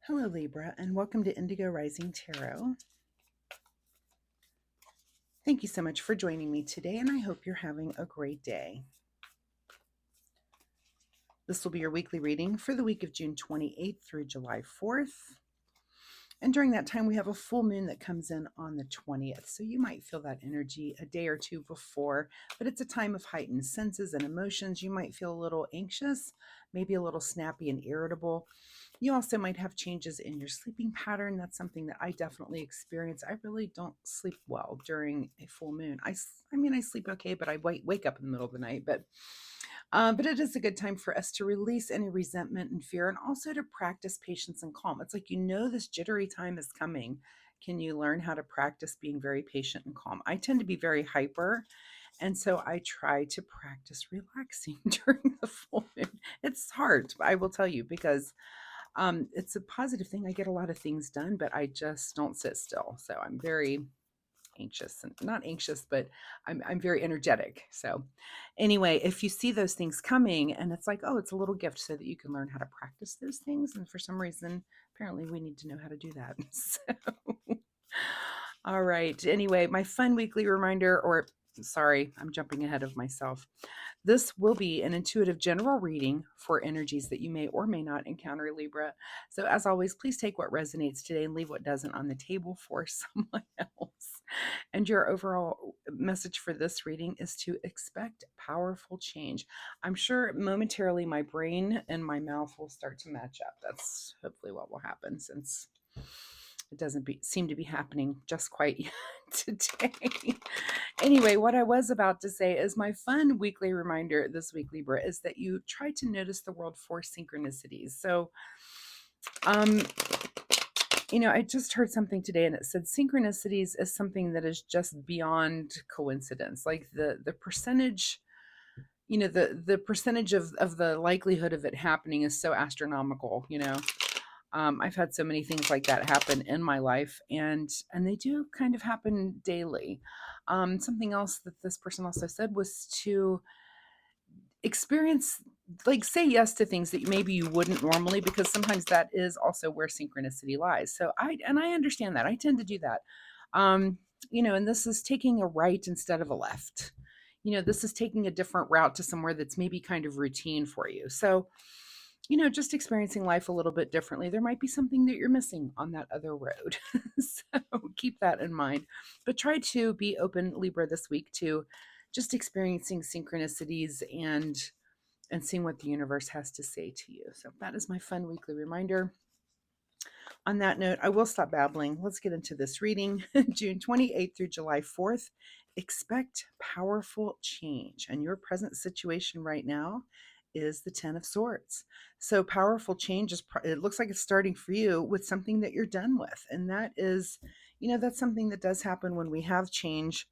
Hello, Libra, and welcome to Indigo Rising Tarot. Thank you so much for joining me today, and I hope you're having a great day. This will be your weekly reading for the week of June 28th through July 4th. And during that time, we have a full moon that comes in on the 20th. So you might feel that energy a day or two before, but it's a time of heightened senses and emotions. You might feel a little anxious, maybe a little snappy and irritable. You also might have changes in your sleeping pattern. That's something that I definitely experience. I really don't sleep well during a full moon. I sleep okay, but I wake up in the middle of the night. But it is a good time for us to release any resentment and fear, and also to practice patience and calm. It's like, this jittery time is coming. Can you learn how to practice being very patient and calm? I tend to be very hyper, and so I try to practice relaxing during the full moon. It's hard, I will tell you, because it's a positive thing. I get a lot of things done, but I just don't sit still. So I'm very anxious, and not anxious, but I'm very energetic. So anyway, if you see those things coming and it's like, oh, it's a little gift so that you can learn how to practice those things. And for some reason, apparently we need to know how to do that. So, all right. Anyway, my fun weekly reminder, or sorry, I'm jumping ahead of myself. This will be an intuitive general reading for energies that you may or may not encounter, Libra. So, as always, please take what resonates today and leave what doesn't on the table for someone else. And your overall message for this reading is to expect powerful change. I'm sure momentarily my brain and my mouth will start to match up. That's hopefully what will happen, since it doesn't seem to be happening just quite yet today. Anyway, what I was about to say is my fun weekly reminder this week, Libra, is that you try to notice the world for synchronicities. So, I just heard something today, and it said synchronicities is something that is just beyond coincidence. Like the percentage, the percentage of the likelihood of it happening is so astronomical. I've had so many things like that happen in my life, and they do kind of happen daily. Something else that this person also said was to experience, like, say yes to things that maybe you wouldn't normally, because sometimes that is also where synchronicity lies. So I understand that. I tend to do that. And this is taking a right instead of a left. This is taking a different route to somewhere that's maybe kind of routine for you. So, just experiencing life a little bit differently. There might be something that you're missing on that other road. So keep that in mind. But try to be open, Libra, this week to just experiencing synchronicities and seeing what the universe has to say to you. So that is my fun weekly reminder. On that note, I will stop babbling. Let's get into this reading. June 28th through July 4th. Expect powerful change. And your present situation right now is the 10 of Swords. So powerful change it looks like it's starting for you with something that you're done with. And that is, that's something that does happen when we have change,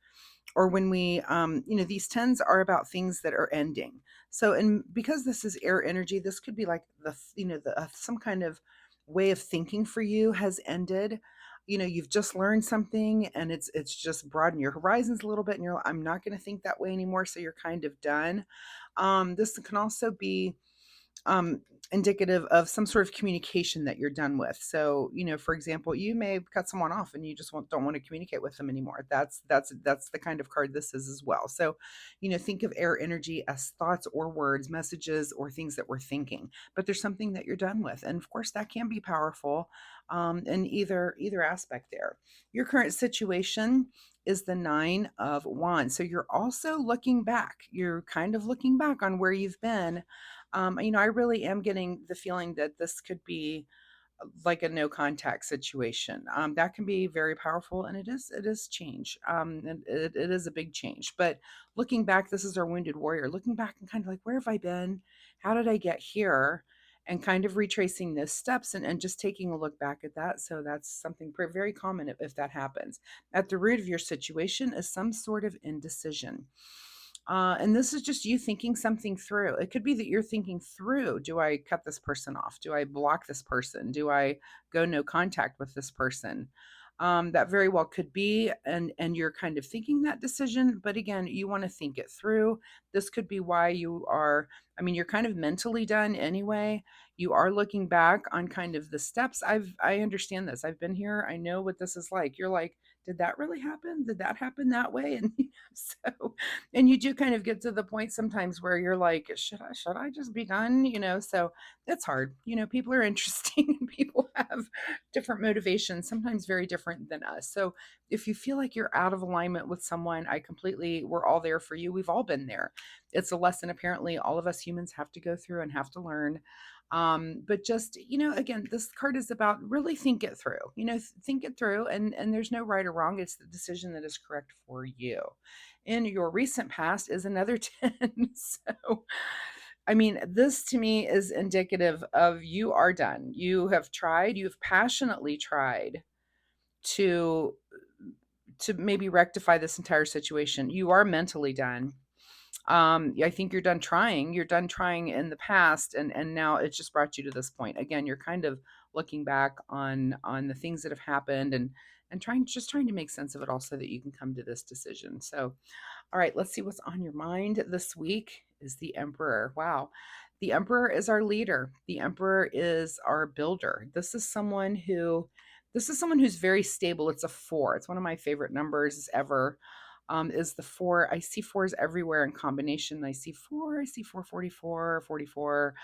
or when we these tens are about things that are ending. So, and because this is air energy, this could be like some kind of way of thinking for you has ended. You've just learned something, and it's just broadened your horizons a little bit, and you're like, I'm not going to think that way anymore, so you're kind of done. This can also be indicative of some sort of communication that you're done with. So, for example, you may cut someone off and you just don't want to communicate with them anymore. That's the kind of card this is as well. So, think of air energy as thoughts or words, messages, or things that we're thinking. But there's something that you're done with, and of course, that can be powerful in either aspect. There, your current situation is the 9 of Wands. So you're also looking back. You're kind of looking back on where you've been. I really am getting the feeling that this could be like a no contact situation. That can be very powerful, and it is change. And it is a big change. But looking back, this is our wounded warrior. Looking back and kind of like, where have I been? How did I get here? And kind of retracing those steps, and just taking a look back at that. So that's something very common if that happens. At the root of your situation is some sort of indecision. And this is just you thinking something through. It could be that you're thinking through, do I cut this person off? Do I block this person? Do I go no contact with this person? That very well could be, and you're kind of thinking that decision. But again, you want to think it through. This could be why you're kind of mentally done anyway. You are looking back on kind of the steps. I understand this. I've been here. I know what this is like. You're like, did that really happen? Did that happen that way? And so, and you do kind of get to the point sometimes where you're like, should I just be done? So it's hard. People are interesting and people have different motivations, sometimes very different than us. So if you feel like you're out of alignment with someone, we're all there for you. We've all been there. It's a lesson apparently all of us humans have to go through and have to learn. But just, again, this card is about really think it through, think it through, and there's no right or wrong. It's the decision that is correct for you. In your recent past is another 10. So, I mean, this to me is indicative of you are done. You have tried, you've passionately tried to maybe rectify this entire situation. You are mentally done. I think you're done trying. You're done trying in the past, and now it's just brought you to this point. Again, you're kind of looking back on the things that have happened, and trying to make sense of it all so that you can come to this decision. So, all right, let's see what's on your mind this week is the Emperor. Wow. The Emperor is our leader. The Emperor is our builder. This is someone who's very stable. It's a 4. It's one of my favorite numbers ever. Is the 4. I see 4s everywhere in combination. I see 4, 44, 44,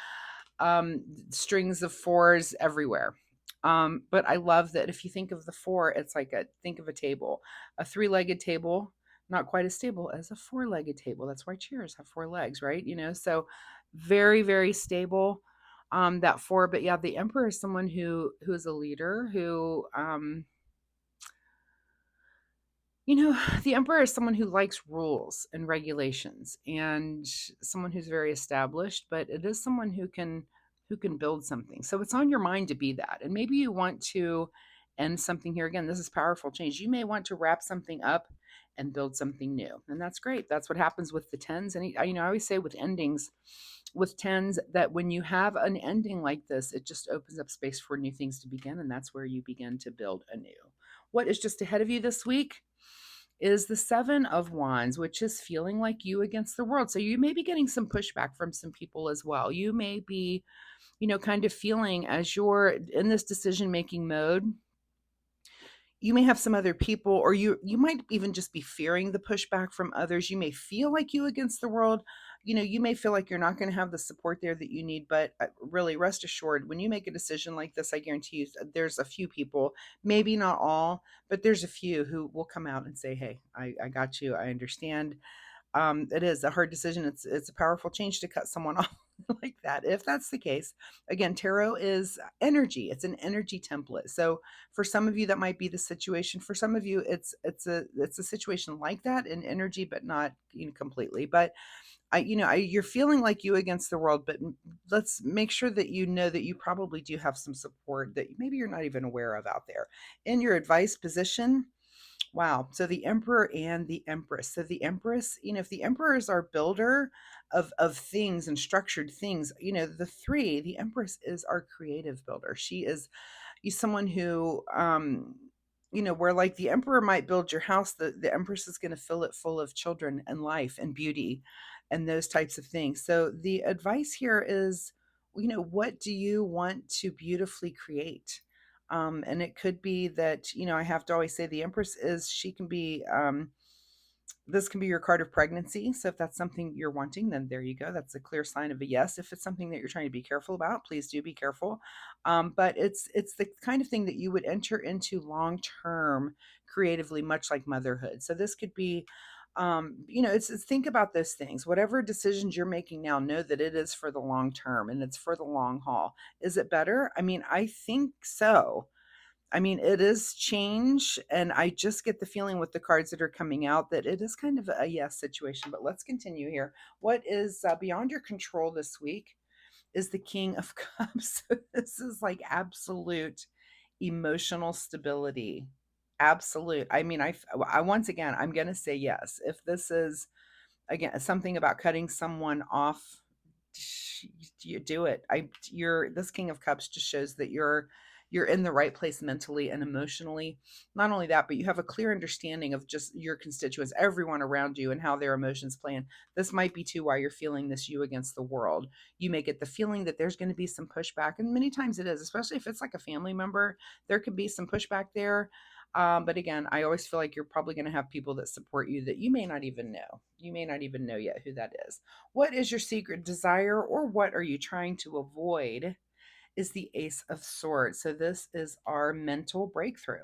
strings of 4s everywhere. But I love that if you think of the 4, it's like think of a table, a 3-legged table, not quite as stable as a 4-legged table. That's why chairs have 4 legs, right? So very, very stable. That 4, but yeah, the Emperor is someone who is a leader who, the Emperor is someone who likes rules and regulations and someone who's very established, but it is someone who can build something. So it's on your mind to be that. And maybe you want to end something here. Again, this is powerful change. You may want to wrap something up and build something new. And that's great. That's what happens with the 10s. And I always say with endings, with 10s, that when you have an ending like this, it just opens up space for new things to begin. And that's where you begin to build anew. What is just ahead of you this week is the 7 of Wands, which is feeling like you against the world. So you may be getting some pushback from some people as well. You may be, kind of feeling as you're in this decision making mode, you may have some other people, or you might even just be fearing the pushback from others. You may feel like you against the world. You may feel like you're not going to have the support there that you need, but really rest assured, when you make a decision like this, I guarantee you there's a few people, maybe not all, but there's a few who will come out and say, hey, I got you, I understand. It is a hard decision. It's a powerful change to cut someone off like that. If that's the case, again, tarot is energy. It's an energy template. So for some of you, that might be the situation. For some of you, it's a situation like that in energy, but not completely. But you're feeling like you against the world. But let's make sure that you know that you probably do have some support that maybe you're not even aware of out there in your advice position. Wow. So the Emperor and the Empress. So the Empress, if the Emperor is our builder of things and structured things, the 3, the Empress is our creative builder. She is someone who, where like the Emperor might build your house, the Empress is going to fill it full of children and life and beauty and those types of things. So the advice here is, what do you want to beautifully create? And it could be that, I have to always say the Empress she can be, this can be your card of pregnancy. So if that's something you're wanting, then there you go. That's a clear sign of a yes. If it's something that you're trying to be careful about, please do be careful. But it's the kind of thing that you would enter into long term creatively, much like motherhood. So this could be, it's think about those things. Whatever decisions you're making now, know that it is for the long term and it's for the long haul. Is it better? I mean, I think so. I mean, it is change, and I just get the feeling with the cards that are coming out that it is kind of a yes situation. But let's continue here. What is beyond your control this week is the King of Cups. This is like absolute emotional stability. Absolute. I mean, I once again, I'm going to say yes. If this is again something about cutting someone off, you do it. You're this King of Cups just shows that you're you're in the right place mentally and emotionally. Not only that, but you have a clear understanding of just your constituents, everyone around you, and how their emotions play in. This might be too why you're feeling this you against the world. You may get the feeling that there's going to be some pushback, and many times it is, especially if it's like a family member. There could be some pushback there. But again, I always feel like you're probably going to have people that support you that you may not even know. You may not even know yet who that is. What is your secret desire, or what are you trying to avoid? Is the Ace of Swords. So this is our mental breakthrough.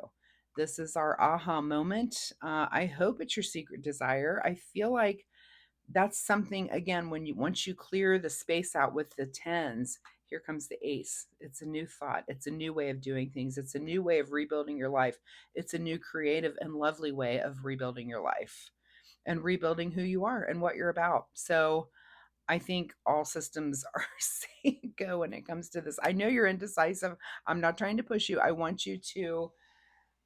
This is our aha moment. I hope it's your secret desire. I feel like that's something, again, when you once you clear the space out with the tens, here comes the ace. It's a new thought, it's a new way of doing things, it's a new way of rebuilding your life, it's a new creative and lovely way of rebuilding your life and rebuilding who you are and what you're about. So I think all systems are saying go when it comes to this. I know you're indecisive. I'm not trying to push you. I want you to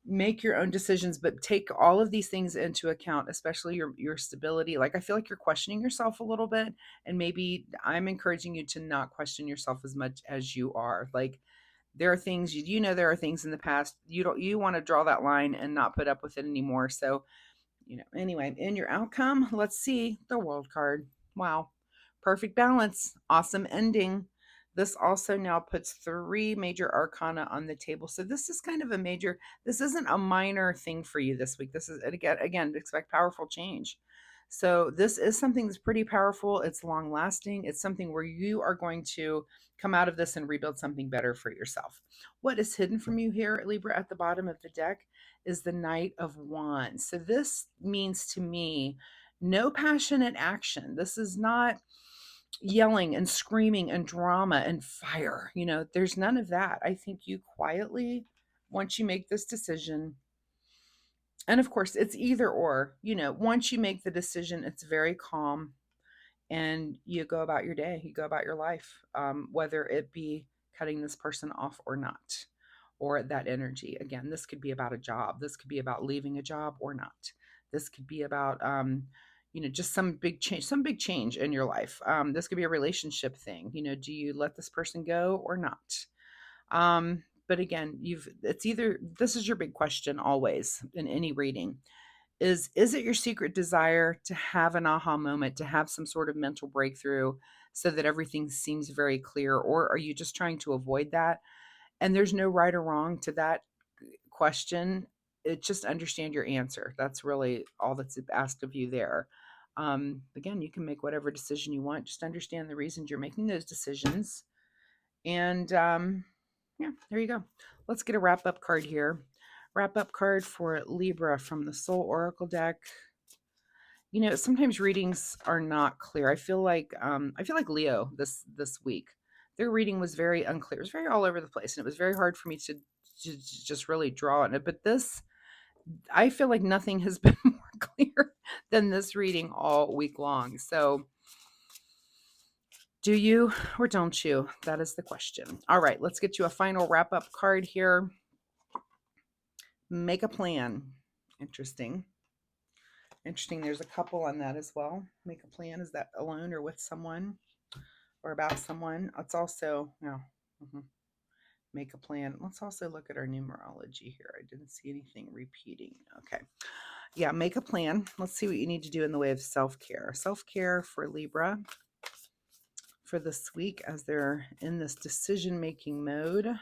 make your own decisions, but take all of these things into account, especially your stability. Like, I feel like you're questioning yourself a little bit, and maybe I'm encouraging you to not question yourself as much as you are. Like, there are things there are things in the past you want to draw that line and not put up with it anymore. So, anyway, in your outcome, let's see the World card. Wow. Perfect balance. Awesome ending. This also now puts three major arcana on the table. So this is kind of a major, this isn't a minor thing for you this week. This is, again, expect powerful change. So this is something that's pretty powerful. It's long lasting. It's something where you are going to come out of this and rebuild something better for yourself. What is hidden from you here, Libra, at the bottom of the deck is the Knight of Wands. So this means to me no passionate action. This is not yelling and screaming and drama and fire. There's none of that. I think you quietly, once you make this decision, and of course it's either or, once you make the decision, it's very calm and you go about your day, you go about your life, whether it be cutting this person off or not, or that energy. Again, this could be about a job. This could be about leaving a job or not. This could be about, just some big change in your life. This could be a relationship thing. Do you let this person go or not? But again, it's either, this is your big question always in any reading, is it your secret desire to have an aha moment, to have some sort of mental breakthrough so that everything seems very clear, or are you just trying to avoid that? And there's no right or wrong to that question. It just understand your answer. That's really all that's asked of you there. Again, you can make whatever decision you want. Just understand the reasons you're making those decisions. And yeah, there you go. Let's get a wrap up card here. Wrap up card for Libra from the Soul Oracle deck. Sometimes readings are not clear. I feel like Leo this week. Their reading was very unclear. It was very all over the place, and it was very hard for me to just really draw on it. But this, I feel like nothing has been more clear than this reading all week long. So, do you or don't you? That is the question. All right, let's get you a final wrap up card here. Make a plan. Interesting. There's a couple on that as well. Make a plan. Is that alone or with someone or about someone? It's also, make a plan. Let's also look at our numerology here. I didn't see anything repeating. Okay. Yeah, make a plan. Let's see what you need to do in the way of self-care. Self-care for Libra for this week as they're in this decision-making mode.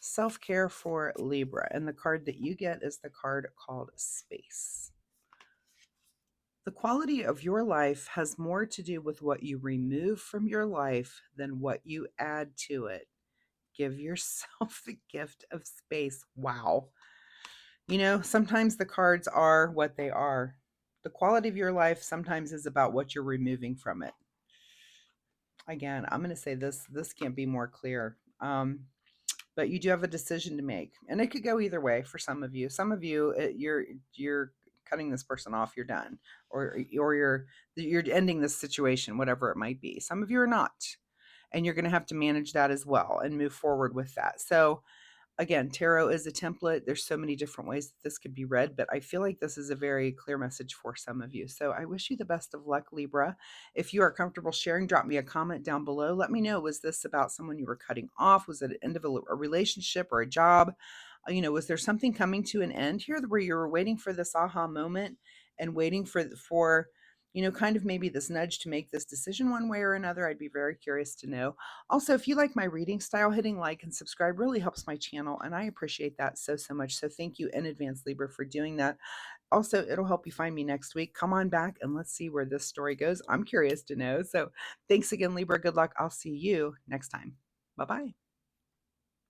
Self-care for Libra. And the card that you get is the card called Space. The quality of your life has more to do with what you remove from your life than what you add to it. Give yourself the gift of space. Wow. Sometimes the cards are what they are. The quality of your life sometimes is about what you're removing from it. Again, I'm going to say this can't be more clear. But you do have a decision to make, and it could go either way for some of you. Some of you, you're cutting this person off, you're done, or you're ending this situation, whatever it might be. Some of you are not, and you're going to have to manage that as well and move forward with that. So Again, tarot is a template. There's so many different ways that this could be read, but I feel like this is a very clear message for some of you. So I wish you the best of luck, Libra. If you are comfortable sharing, drop me a comment down below. Let me know, was this about someone you were cutting off? Was it an end of a relationship or a job? Was there something coming to an end here where you were waiting for this aha moment and waiting for kind of maybe this nudge to make this decision one way or another? I'd be very curious to know. Also, if you like my reading style, hitting like and subscribe really helps my channel, and I appreciate that so, so much. So thank you in advance, Libra, for doing that. Also, it'll help you find me next week. Come on back and let's see where this story goes. I'm curious to know. So thanks again, Libra. Good luck. I'll see you next time. Bye-bye.